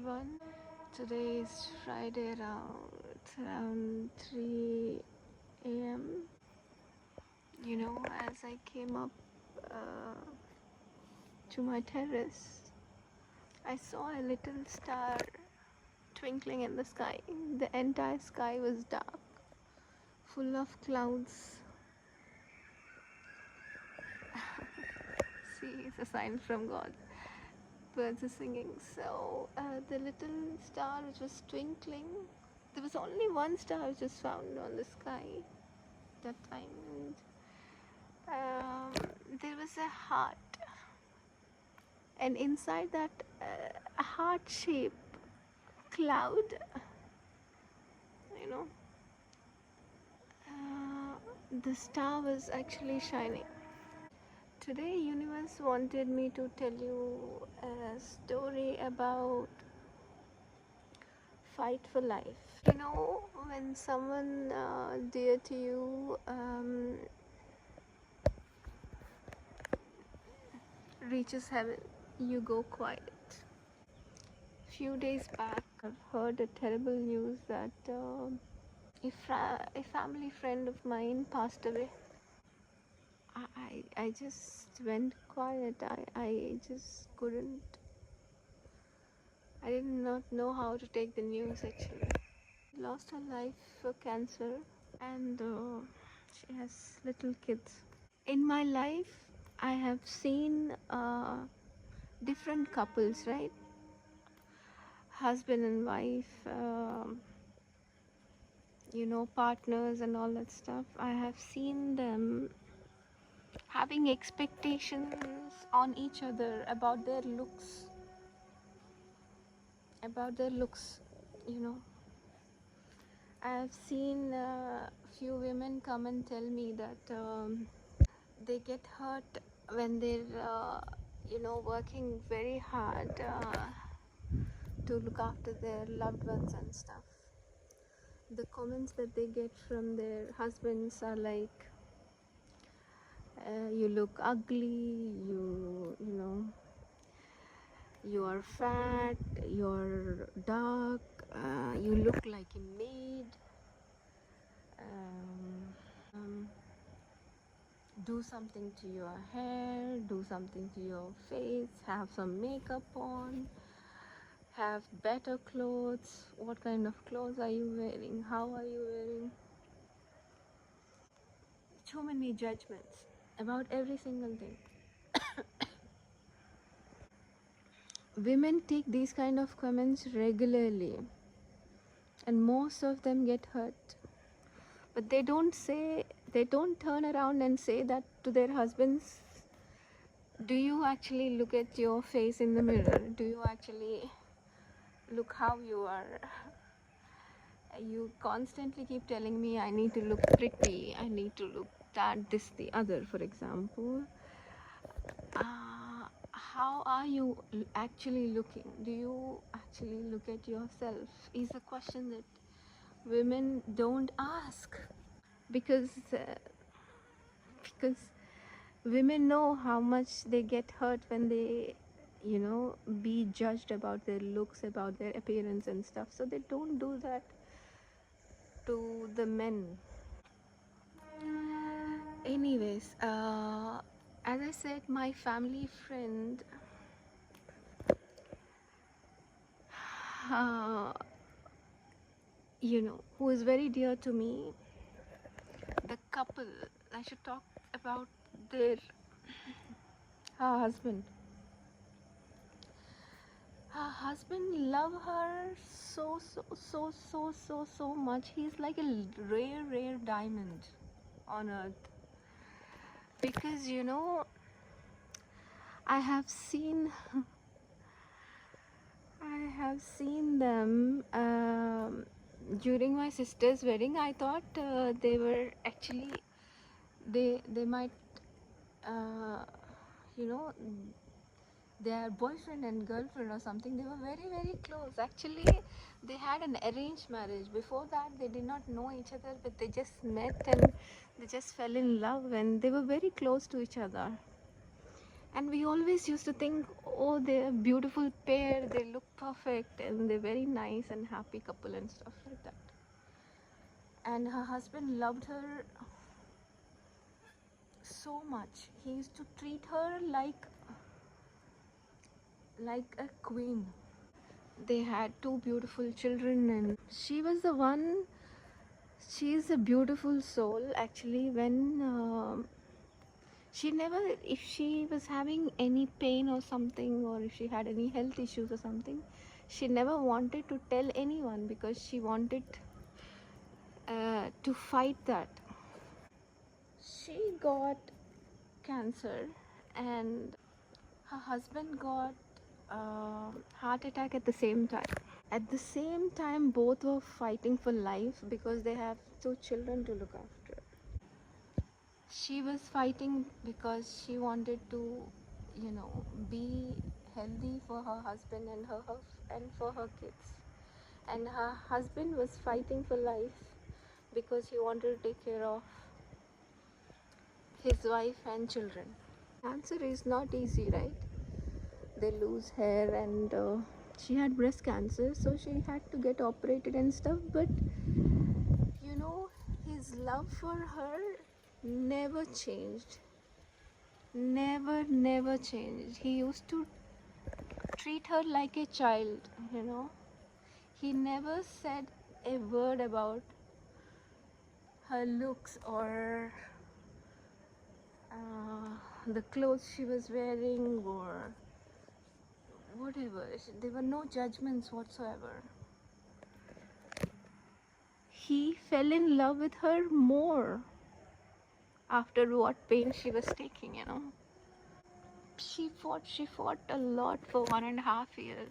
everyone. Today is Friday around 3 a.m. As I came up to my terrace, I saw a little star twinkling in the sky. The entire sky was dark, full of clouds. See, it's a sign from God. Birds are singing. So the little star which was twinkling, there was only one star which was found on the sky that time. There was a heart, and inside that heart shaped cloud, you know, the star was actually shining. Today, universe wanted me to tell you a story about fight for life. When someone dear to you reaches heaven, you go quiet. Few days back, I've heard a terrible news that a family friend of mine passed away. I just went quiet. I just couldn't. I did not know how to take the news actually. Lost her life for cancer, and she has little kids. In my life, I have seen different couples, right? Husband and wife, partners and all that stuff. I have seen them having expectations on each other about their looks, you know. I've seen few women come and tell me that they get hurt when they're working very hard to look after their loved ones and stuff. The comments that they get from their husbands are like, you look ugly, you are fat, you're dark, you look like a maid, do something to your hair, do something to your face, have some makeup on, have better clothes. What kind of clothes are you wearing? How are you wearing? Too many judgments about every single thing. Women take these kind of comments regularly, and most of them get hurt. But they don't turn around and say that to their husbands. Do you actually look at your face in the mirror? Do you actually look how you are? You constantly keep telling me I need to look pretty, I need to look that, this, the other, for example. How are you actually looking? Do you actually look at yourself? Is a question that women don't ask, because women know how much they get hurt when they be judged about their looks, about their appearance and stuff, so they don't do that to the men. Anyways, as I said, my family friend uh, who is very dear to me, the couple, I should talk about their husband. Her husband love her so much. He's like a rare diamond on earth, because I have seen them during my sister's wedding. I thought they were actually they might their boyfriend and girlfriend or something. They were very close. Actually, they had an arranged marriage. Before that, they did not know each other, but they just met and they just fell in love, and they were very close to each other. And we always used to think, oh, they're a beautiful pair, they look perfect, and they're very nice and happy couple and stuff like that. And her husband loved her so much. He used to treat her like a queen. They had two beautiful children, and she was the one. She's a beautiful soul, actually. When she never, if she was having any pain or something, or if she had any health issues or something, she never wanted to tell anyone because she wanted to fight that. She got cancer, and her husband got heart attack at the same time. At the same time, both were fighting for life because they have two children to look after. She was fighting because she wanted to, be healthy for her husband and and for her kids. And her husband was fighting for life because he wanted to take care of his wife and children. Cancer is not easy, right? They lose hair, and she had breast cancer, so she had to get operated and stuff. But his love for her never changed. Never changed. He used to treat her like a child. He never said a word about her looks or the clothes she was wearing or whatever. There were no judgments whatsoever. He fell in love with her more after what pain she was taking. She fought a lot for 1.5 years.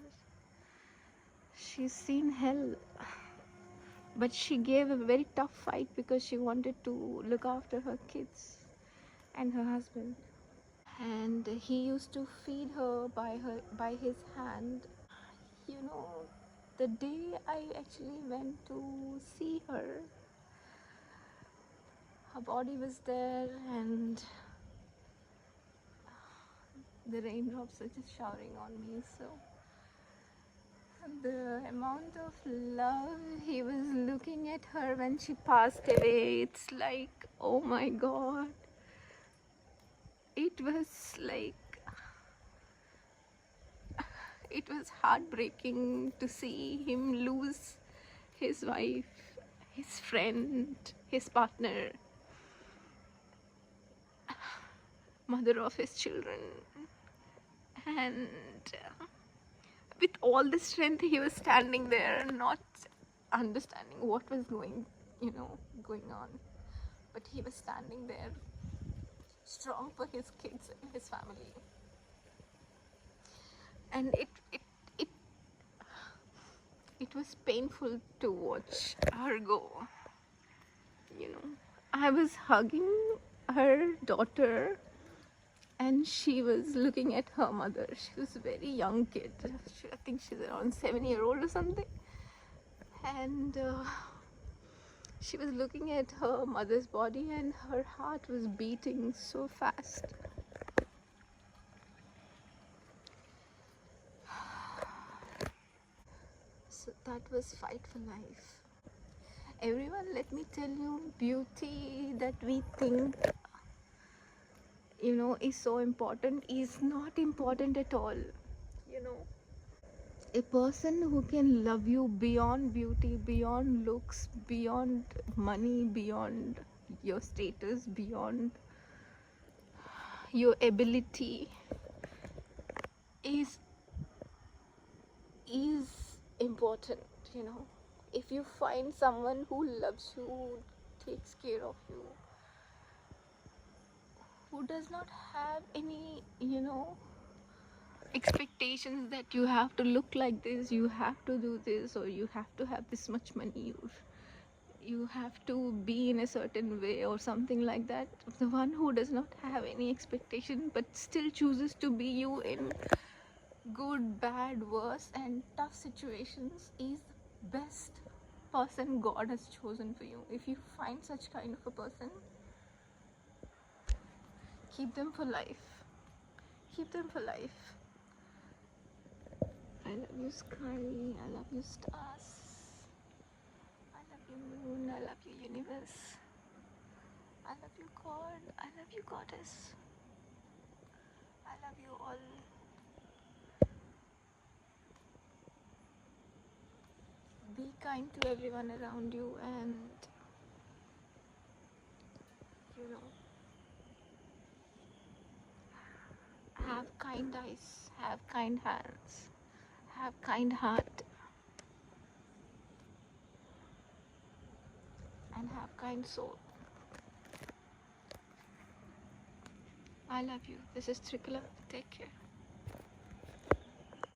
She's seen hell, but she gave a very tough fight because she wanted to look after her kids and her husband. And he used to feed her by his hand. You know, the day I actually went to see her, her body was there, and the raindrops are just showering on me. So the amount of love he was looking at her when she passed away, it's like, oh my god. It was like, it was heartbreaking to see him lose his wife, his friend, his partner, mother of his children. And with all the strength, he was standing there, not understanding what was going on. But he was standing there, strong for his kids and his family. And it was painful to watch her go. I was hugging her daughter, and she was looking at her mother. She was a very young kid. I think she's around 7-year-old or something. And she was looking at her mother's body, and her heart was beating so fast. So that was Fight for Life. Everyone, let me tell you, beauty that we think is so important is not important at all. A person who can love you beyond beauty, beyond looks, beyond money, beyond your status, beyond your ability is important. If you find someone who loves you, who takes care of you, who does not have any expectations that you have to look like this, you have to do this, or you have to have this much money, you have to be in a certain way or something like that. The one who does not have any expectation but still chooses to be you in good, bad, worse and tough situations is the best person God has chosen for you. If you find such kind of a person, keep them for life. keep them for life. I love you, sky. I love you, stars. I love you, moon. I love you, universe. I love you, God. I love you, goddess. I love you all. Be kind to everyone around you, and you know, have kind eyes, have kind hands, have kind heart, and have kind soul. I love you. This is Trikala. Take care.